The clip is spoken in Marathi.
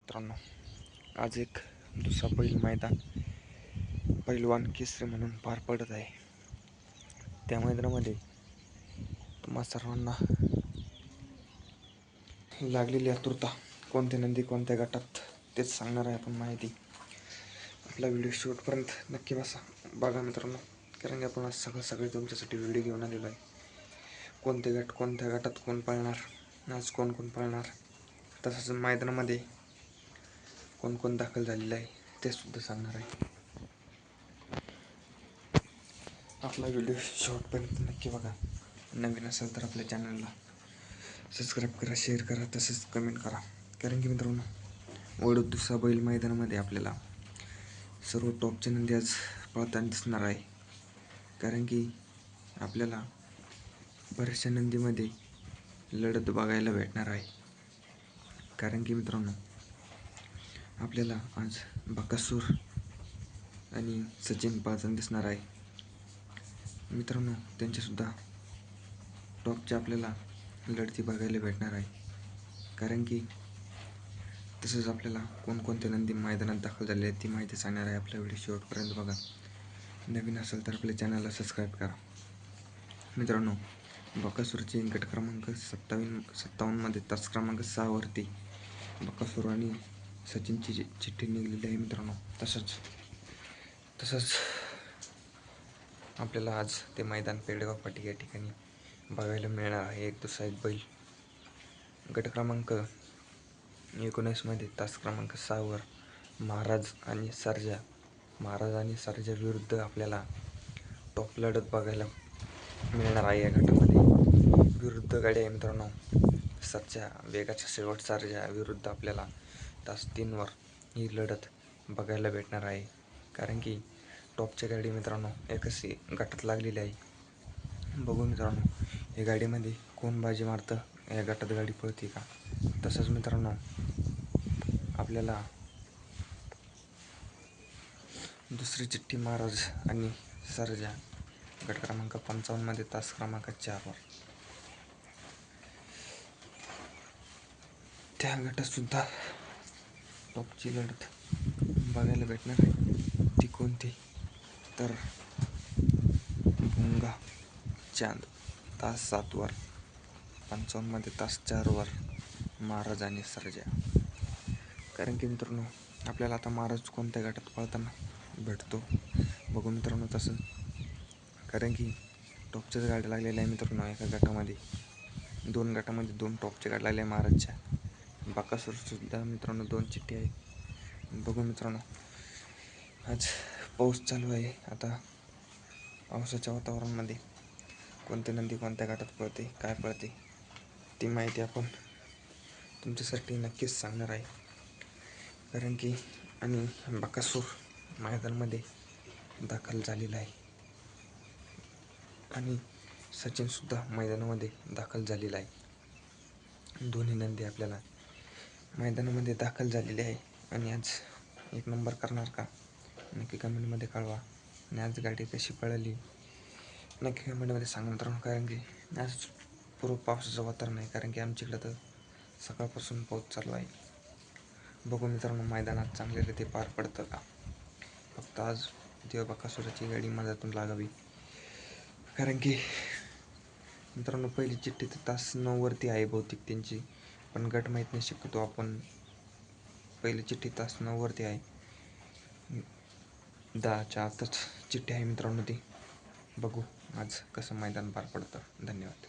मित्रांनो, आज एक दुसरा बैल मैदान पैलवान केसरी म्हणून पार पडत आहे. त्या मैदानामध्ये तुम्हा सर्वांना लागलेली आतुरता, कोणते नंदी कोणत्या गटात तेच सांगणार आहे आपण माहिती. आपला व्हिडिओ शेवटपर्यंत नक्की बघा मित्रांनो, कारण की आपण आज सगळे तुमच्यासाठी व्हिडिओ घेऊन आलेलो आहे. कोणते गट कोणत्या गटात कोण पळणार, आज कोण पळणार, तसंच मैदानामध्ये कोण दाखल झालेलं आहे ते सुद्धा सांगणार आहे. आपला व्हिडिओ शेवटपर्यंत नक्की बघा. नवीन असेल तर आपल्या चॅनलला सबस्क्राईब करा, शेअर करा, तसेच कमेंट करा. कारण की मित्रांनो, दुसरा बैल मैदानामध्ये आपल्याला सर्व टॉपचे नंदी आज पळताना दिसणार आहे. कारण की आपल्याला बऱ्याचशा नंदीमध्ये लढत बघायला भेटणार आहे. कारण की मित्रांनो, आपल्याला आज बकासूर आणि सचिन पळताना दिसणार आहे. मित्रांनो, त्यांच्यासुद्धा टॉपच्या आपल्याला लढती बघायला भेटणार आहे. कारण की तसंच आपल्याला कोणकोणते नंदी मैदानात दाखल झाले आहेत ती माहिती सांगणार आहे. आपला व्हिडिओ शेवटपर्यंत बघा. नवीन असेल तर आपल्या चॅनलला सबस्क्राईब करा. मित्रांनो, बकासूरची गट क्रमांक 57मध्ये तास क्रमांक 6वरती बकासूर आणि सचिनची चिठ्ठी निघलेली आहे मित्रांनो. तसंच आपल्याला आज ते मैदान पेडगाव फाटी या ठिकाणी बघायला मिळणार आहे. एक दुसरा एक बैल गट क्रमांक 19मध्ये तास क्रमांक 6वर महाराज आणि सर्जा विरुद्ध आपल्याला टॉप लढत बघायला मिळणार आहे. या गटामध्ये विरुद्ध गाडी आहे मित्रांनो. सर्जा वेगाचा शेवट सर्जा विरुद्ध आपल्याला तास 3वर ही लढत बघायला भेटणार आहे. कारण की टॉपच्या गाडी मित्रांनो एकच गटात लागलेली आहे. बघू मित्रांनो, या गाडीमध्ये कोण बाजी मारतं, या गटात गाडी पळते का. तसंच मित्रांनो, आपल्याला दुसरी चिठ्ठी महाराज आणि सर्जा गट क्रमांक 55मध्ये तास क्रमांक 4वर त्या गटातसुद्धा टॉपची लढत बघायला भेटणार आहे. ती कोणती तर भुंगा चांद तास 7वर, 55मध्ये तास 4वर महाराज आणि सर्जा. कारण की मित्रांनो, आपल्याला आता महाराज कोणत्या गटात पळताना भेटतो बघू मित्रांनो. तसं कारण की टॉपच्याच गाड्या लागलेल्या आहे मित्रांनो. एका गटामध्ये दोन टॉपच्या गाड्या लागल्या महाराजच्या. बकासूरसुद्धा मित्रांनो 2 चिठ्ठी आहे. बघू मित्रांनो, आज पाऊस चालू आहे. आता पावसाच्या वातावरणामध्ये कोणते नंदी कोणत्या गटात पळते, काय पळते ती माहिती आपण तुमच्यासाठी नक्कीच सांगणार आहे. कारण की आणि बकासूर मैदानामध्ये दाखल झालेला आहे आणि सचिनसुद्धा मैदानामध्ये दाखल झालेला आहे. दोन्ही नंदी आपल्याला मैदानामध्ये दाखल झालेले आहे. आणि आज एक नंबर करणार का नक्की कमेंटमध्ये कळवा. आणि आज गाडी कशी पळाली नक्की कमेंटमध्ये सांगा मित्रांनो. कारण की आज पूर्व पावसाचं वातावरण आहे. कारण की आमच्याकडं तर सकाळपासून पाऊस चालू आहे. बघू मित्रांनो, मैदानात चांगल्यारीते पार पडतं का. फक्त आज देव बकासुराची गाडी माझ्यातून लागावी. कारण की मित्रांनो, पहिली चिठ्ठी तर तास 9वरती आहे बहुतेक त्यांची, पण गट माहीत नाही. शक्यतो आपण पहिली चिठ्ठी तास 9वरती आहे. 10च्या आतच चिठ्ठी आहे मित्रांनो ती. बघू आज कसं मैदान पार पडतं. धन्यवाद.